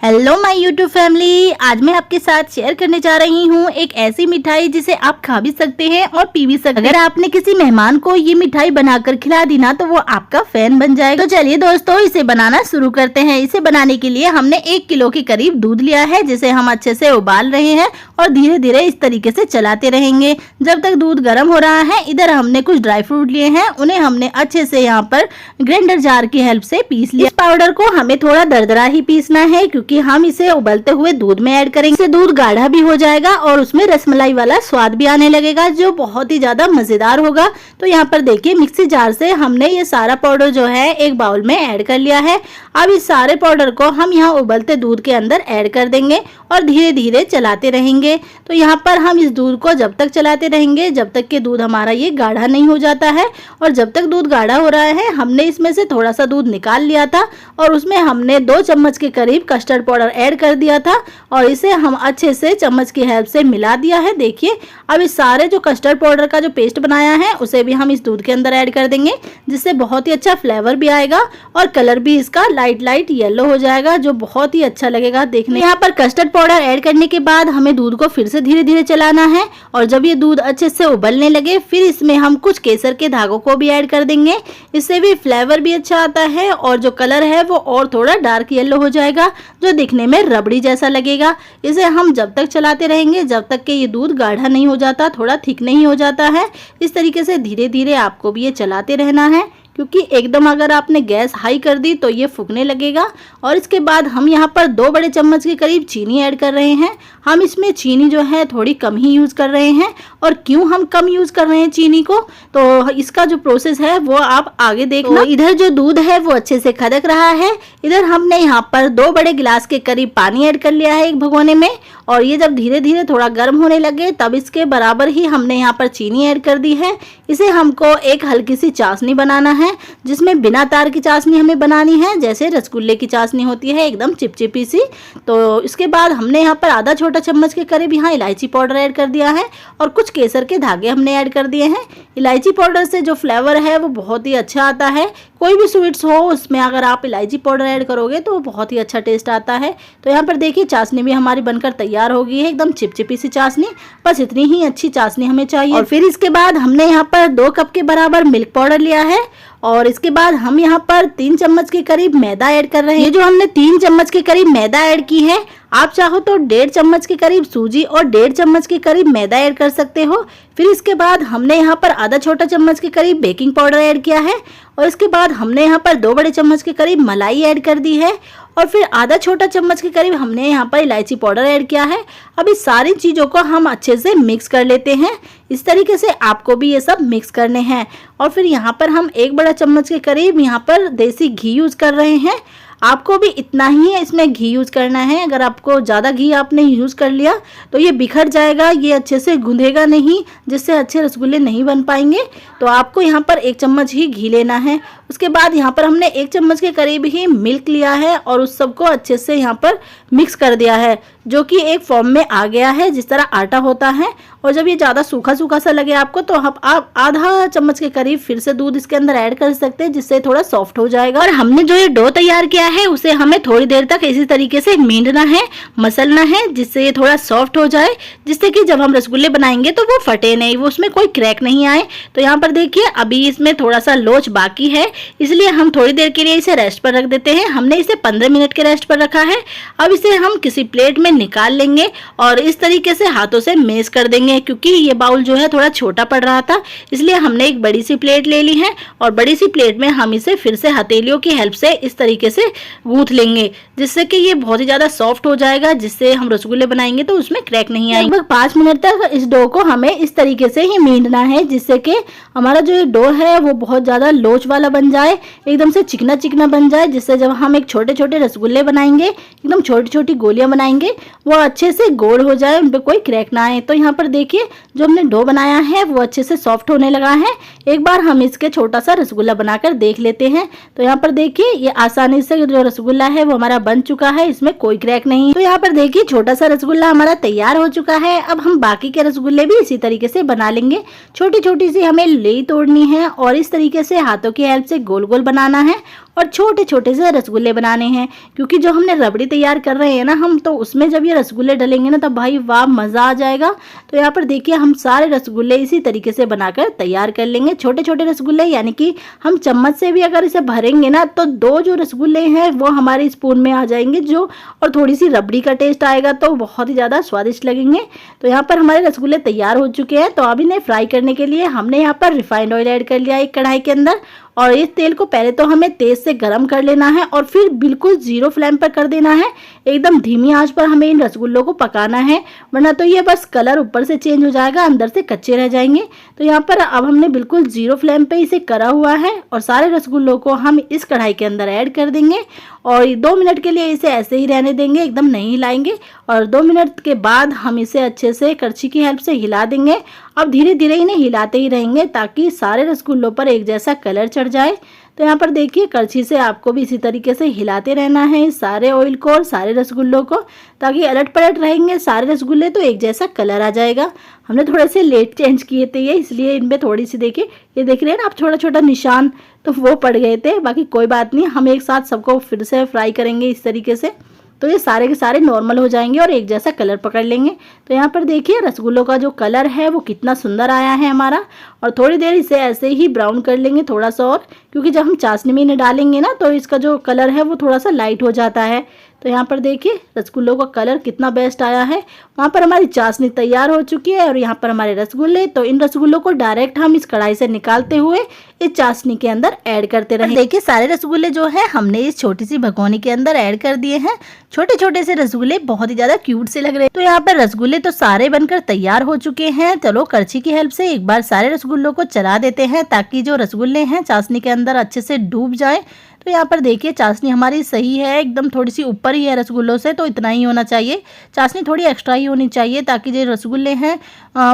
Hello my YouTube family, आज मैं आपके साथ शेयर करने जा रही हूँ एक ऐसी मिठाई जिसे आप खा भी सकते हैं और पी भी सकते हैं। अगर आपने किसी मेहमान को ये मिठाई बनाकर खिला दी ना तो वो आपका फैन बन जाएगा। तो चलिए दोस्तों, इसे बनाना शुरू करते हैं। इसे बनाने के लिए हमने 1 किलो के करीब दूध लिया है, जिसे हम अच्छे से उबाल रहे हैं और धीरे धीरे इस तरीके से चलाते रहेंगे जब तक दूध गर्म हो रहा है। इधर हमने कुछ ड्राई फ्रूट लिए हैं, उन्हें हमने अच्छे से यहाँ पर ग्राइंडर जार की हेल्प से पीस लिया। इस पाउडर को हमें थोड़ा दरदरा ही पीसना है, क्योंकि हम इसे उबलते हुए दूध में ऐड करेंगे। इससे दूध गाढ़ा भी हो जाएगा और उसमें रसमलाई वाला स्वाद भी आने लगेगा, जो बहुत ही ज्यादा मजेदार होगा। तो यहाँ पर देखिए, मिक्सी जार से हमने ये सारा पाउडर जो है एक बाउल में ऐड कर लिया है। अब इस सारे पाउडर को हम यहाँ उबलते दूध के अंदर ऐड कर देंगे और धीरे धीरे चलाते रहेंगे। तो यहाँ पर हम इस दूध को जब तक चलाते रहेंगे जब तक कि दूध हमारा ये गाढ़ा नहीं हो जाता है। और जब तक दूध गाढ़ा हो रहा है, हमने इसमें से थोड़ा सा दूध निकाल लिया था और उसमें हमने 2 चम्मच के करीब कस्टर्ड पाउडर ऐड कर दिया था और इसे हम अच्छे से चम्मच की हेल्प से मिला दिया है। देखिए, अब इस सारे जो कस्टर्ड पाउडर का जो पेस्ट बनाया है उसे भी हम इस दूध के अंदर ऐड कर देंगे, जिससे बहुत ही अच्छा फ्लेवर भी आएगा और कलर भी इसका लाइट येलो हो जाएगा, जो बहुत ही अच्छा लगेगा देखने। यहाँ पर कस्टर्ड पाउडर ऐड करने के बाद हमें दूध को फिर से धीरे धीरे चलाना है और जब ये दूध अच्छे से उबलने लगे फिर इसमें हम कुछ केसर के धागों को भी ऐड कर देंगे। इससे भी फ्लेवर भी अच्छा आता है और जो कलर है वो और थोड़ा डार्क येलो हो जाएगा, जो दिखने में रबड़ी जैसा लगेगा। इसे हम जब तक चलाते रहेंगे जब तक कि ये दूध गाढ़ा नहीं हो जाता, थोड़ा थिक नहीं हो जाता है। इस तरीके से धीरे धीरे आपको भी ये चलाते रहना है, क्योंकि एकदम अगर आपने गैस हाई कर दी तो ये फूकने लगेगा। और इसके बाद हम यहाँ पर 2 बड़े चम्मच के करीब चीनी ऐड कर रहे हैं। हम इसमें चीनी जो है थोड़ी कम ही यूज़ कर रहे हैं। और क्यों हम कम यूज़ कर रहे हैं चीनी को, तो इसका जो प्रोसेस है वो आप आगे देखना। तो इधर जो दूध है वो अच्छे से खदक रहा है। इधर हमने यहाँ पर 2 बड़े गिलास के करीब पानी ऐड कर लिया है एक भगोने में, और ये जब धीरे धीरे थोड़ा गर्म होने लगे तब इसके बराबर ही हमने यहाँ पर चीनी ऐड कर दी है। इसे हमको एक हल्की सी चाशनी बनाना है, जिसमें बिना तार की चाशनी हमें बनानी है, जैसे रसगुल्ले की चाशनी होती है, एकदम चिपचिपी सी। तो इसके बाद हमने यहाँ पर आधा छोटा चम्मच के करीब यहाँ इलायची पाउडर ऐड कर दिया है और कुछ केसर के धागे हमने ऐड कर दिए हैं। इलायची पाउडर से जो फ्लेवर है वो बहुत ही अच्छा आता है। कोई भी स्वीट्स हो उसमें अगर आप इलायची पाउडर ऐड करोगे तो बहुत ही अच्छा टेस्ट आता है। तो यहाँ पर देखिए, चाशनी भी हमारी बनकर तैयार हो गई है, एकदम चिपचिपी सी चाशनी। बस इतनी ही अच्छी चाशनी हमें चाहिए। और फिर इसके बाद हमने यहाँ पर 2 कप के बराबर मिल्क पाउडर लिया है और इसके बाद हम यहाँ पर 3 चम्मच के करीब मैदा ऐड कर रहे हैं। ये जो हमने 3 चम्मच के करीब मैदा ऐड की है, आप चाहो तो 1.5 चम्मच के करीब सूजी और 1.5 चम्मच के करीब मैदा ऐड कर सकते हो। फिर इसके बाद हमने यहाँ पर आधा छोटा चम्मच के करीब बेकिंग पाउडर ऐड किया है और इसके बाद हमने यहाँ पर 2 बड़े चम्मच के करीब मलाई ऐड कर दी है और फिर आधा छोटा चम्मच के करीब हमने यहाँ पर इलायची पाउडर ऐड किया है। अब इस सारी चीज़ों को हम अच्छे से मिक्स कर लेते हैं। इस तरीके से आपको भी ये सब मिक्स करने हैं। और फिर यहाँ पर हम 1 बड़ा चम्मच के करीब यहाँ पर देसी घी यूज़ कर रहे हैं। आपको भी इतना ही इसमें घी यूज़ करना है। अगर आपको ज़्यादा घी आपने यूज़ कर लिया तो ये बिखर जाएगा, ये अच्छे से गूंधेगा नहीं, जिससे अच्छे रसगुल्ले नहीं बन पाएंगे। तो आपको यहाँ पर 1 चम्मच ही घी लेना है। उसके बाद यहाँ पर हमने 1 चम्मच के करीब ही मिल्क लिया है और उस सबको अच्छे से यहाँ पर मिक्स कर दिया है, जो कि एक फॉर्म में आ गया है जिस तरह आटा होता है। और जब ये ज़्यादा सूखा सूखा सा लगे आपको तो आप आधा चम्मच के करीब फिर से दूध इसके अंदर ऐड कर सकते हैं, जिससे थोड़ा सॉफ्ट हो जाएगा। और हमने जो ये डो तैयार किया है उसे हमें थोड़ी देर तक इसी तरीके से मींडना है, मसलना है, जिससे ये थोड़ा सॉफ्ट हो जाए, जिससे कि जब हम रसगुल्ले बनाएंगे तो वो फटे नहीं, वो उसमें कोई क्रैक नहीं आए। तो यहाँ पर देखिए, अभी इसमें थोड़ा सा लोच बाकी है, इसलिए हम थोड़ी देर के लिए इसे रेस्ट पर रख देते हैं। हमने इसे 15 मिनट के रेस्ट पर रखा है। अब इसे हम किसी प्लेट में निकाल लेंगे और इस तरीके से हाथों से मेश कर देंगे, क्योंकि ये बाउल जो है थोड़ा छोटा पड़ रहा था, इसलिए हमने एक बड़ी सी प्लेट ले ली है और बड़ी सी प्लेट में हम इसे फिर से हथेलियों की हेल्प से इस तरीके से गूंथ लेंगे, जिससे कि ये बहुत ही ज़्यादा सॉफ्ट हो जाएगा, जिससे हम रसगुल्ले बनाएंगे तो उसमें क्रैक नहीं आएगी। लगभग 5 मिनट तक इस डो को हमें इस तरीके से ही मींडना है, जिससे कि हमारा जो ये डो है वो बहुत ज़्यादा लोच वाला बन जाए, एकदम से चिकना चिकना बन जाए, जिससे जब हम एक छोटे छोटे रसगुल्ले बनाएंगे, एकदम छोटी छोटी गोलियां बनाएंगे, वो अच्छे से गोल हो जाए, उन पर कोई क्रैक ना आए। तो यहाँ पर देखिए, जो हमने डो बनाया है वो अच्छे से सॉफ्ट होने लगा है। एक बार हम इसके छोटा सा रसगुल्ला बनाकर देख लेते हैं। तो यहाँ पर देखिए, ये आसानी से जो रसगुल्ला है वो हमारा बन चुका है, इसमें कोई क्रैक नहीं। तो यहाँ पर देखिए, छोटा सा रसगुल्ला हमारा तैयार हो चुका है। अब हम बाकी के रसगुल्ले भी इसी तरीके से बना लेंगे। छोटी छोटी सी हमें लेई तोड़नी है और इस तरीके से हाथों की हेल्प से गोल गोल बनाना है और छोटे छोटे से रसगुल्ले बनाने हैं। क्योंकि जो हमने रबड़ी तैयार कर रहे हैं ना हम, तो उसमें जब ये रसगुल्ले डलेंगे ना तब भाई वाह मज़ा आ जाएगा। तो यहाँ पर देखिए हम सारे रसगुल्ले इसी तरीके से बनाकर तैयार कर लेंगे। छोटे छोटे रसगुल्ले, यानी कि हम चम्मच से भी अगर इसे भरेंगे ना तो 2 जो रसगुल्ले हैं वो हमारे स्पून में आ जाएंगे जो, और थोड़ी सी रबड़ी का टेस्ट आएगा तो बहुत ही ज़्यादा स्वादिष्ट लगेंगे। तो यहाँ पर हमारे रसगुल्ले तैयार हो चुके हैं। तो अब इन्हें फ्राई करने के लिए हमने यहाँ पर रिफाइंड ऑयल ऐड कर लिया एक कढ़ाई के अंदर, और इस तेल को पहले तो हमें तेज से गर्म कर लेना है और फिर बिल्कुल 0 फ्लेम पर कर देना है। एकदम धीमी आंच पर हमें इन रसगुल्लों को पकाना है, वरना तो ये बस कलर ऊपर से चेंज हो जाएगा, अंदर से कच्चे रह जाएंगे। तो यहाँ पर अब हमने बिल्कुल 0 फ्लेम पे इसे करा हुआ है और सारे रसगुल्लों को हम इस कढ़ाई के अंदर ऐड कर देंगे और 2 मिनट के लिए इसे ऐसे ही रहने देंगे, एकदम नहीं हिलाएंगे। और 2 मिनट के बाद हम इसे अच्छे से करछी की हेल्प से हिला देंगे। अब धीरे धीरे इन्हें हिलाते ही रहेंगे ताकि सारे रसगुल्लों पर एक जैसा कलर चढ़ जाए। तो यहाँ पर देखिए करछी से आपको भी इसी तरीके से हिलाते रहना है सारे ऑयल को और सारे रसगुल्लों को, ताकि अलट पलट रहेंगे सारे रसगुल्ले तो एक जैसा कलर आ जाएगा। हमने थोड़े से लेट चेंज किए थे ये, इसलिए इनमें थोड़ी सी देखिए, ये देख रहे हैं ना आप छोटा छोटा निशान, तो वो पड़ गए थे। बाकी कोई बात नहीं, हम एक साथ सबको फिर से फ्राई करेंगे इस तरीके से, तो ये सारे के सारे नॉर्मल हो जाएंगे और एक जैसा कलर पकड़ लेंगे। तो यहाँ पर देखिए रसगुल्लों का जो कलर है वो कितना सुंदर आया है हमारा। और थोड़ी देर इसे ऐसे ही ब्राउन कर लेंगे थोड़ा सा और, क्योंकि जब हम चाशनी में इन्हें डालेंगे ना तो इसका जो कलर है वो थोड़ा सा लाइट हो जाता है। तो यहाँ पर देखिए रसगुल्लों का कलर कितना बेस्ट आया है। वहाँ पर हमारी चाशनी तैयार हो चुकी है और यहाँ पर हमारे रसगुल्ले। तो इन रसगुल्लों को डायरेक्ट हम इस कढ़ाई से निकालते हुए इस चाशनी के अंदर ऐड करते रहे। देखिए सारे रसगुल्ले जो है हमने इस छोटी सी भगोनी के अंदर ऐड कर दिए हैं। छोटे छोटे से रसगुल्ले बहुत ही ज्यादा क्यूट से लग रहे हैं। तो यहाँ पर रसगुल्ले तो सारे बनकर तैयार हो चुके हैं। चलो करछी की हेल्प से एक बार सारे रसगुल्लों को चला देते हैं ताकि जो रसगुल्ले हैं चाशनी के अंदर अच्छे से डूब जाए। तो यहाँ पर देखिए चाशनी हमारी सही है, एकदम थोड़ी सी ऊपर ही है रसगुल्लों से, तो इतना ही होना चाहिए। चाशनी थोड़ी एक्स्ट्रा ही होनी चाहिए ताकि जो रसगुल्ले हैं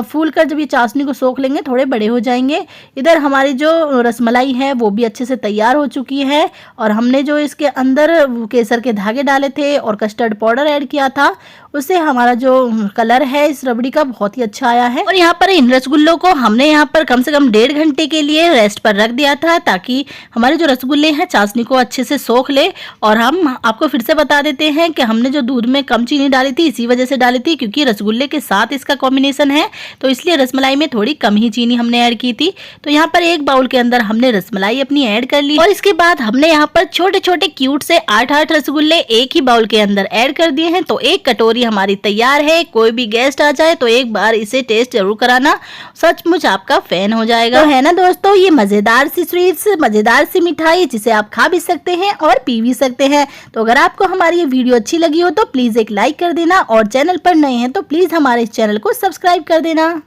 फूल कर जब ये चाशनी को सोख लेंगे थोड़े बड़े हो जाएंगे। इधर हमारी जो रसमलाई है वो भी अच्छे से तैयार हो चुकी है और हमने जो इसके अंदर केसर के धागे डाले थे और कस्टर्ड पाउडर ऐड किया था, उससे हमारा जो कलर है इस रबड़ी का बहुत ही अच्छा आया है। और यहाँ पर इन रसगुल्लों को हमने यहाँ पर कम से कम 1.5 घंटे के लिए रेस्ट पर रख दिया था ताकि हमारे जो रसगुल्ले हैं चाशनी को अच्छे से सोख ले। और हम आपको फिर से बता देते हैं कि हमने जो दूध में कम चीनी डाली थी इसी वजह से डाली थी, क्योंकि रसगुल्ले के साथ इसका कॉम्बिनेशन है, तो इसलिए रसमलाई में थोड़ी कम ही चीनी हमने ऐड की थी। तो यहाँ पर एक बाउल के अंदर हमने रसमलाई अपनी ऐड कर ली और इसके बाद हमने यहाँ पर छोटे छोटे क्यूट से 8-8 रसगुल्ले एक ही बाउल के अंदर ऐड कर दिए हैं। तो एक कटोरी हमारी तैयार है। कोई भी गेस्ट आ जाए तो एक बार इसे टेस्ट जरूर कराना, सचमुच आपका फैन हो जाएगा। तो है ना दोस्तों ये मजेदार सी स्वीट्स, मजेदार सी मिठाई जिसे आप खा भी सकते हैं और पी भी सकते हैं। तो अगर आपको हमारी ये वीडियो अच्छी लगी हो तो प्लीज एक लाइक कर देना और चैनल पर नए हैं तो प्लीज हमारे इस चैनल को सब्सक्राइब कर देना।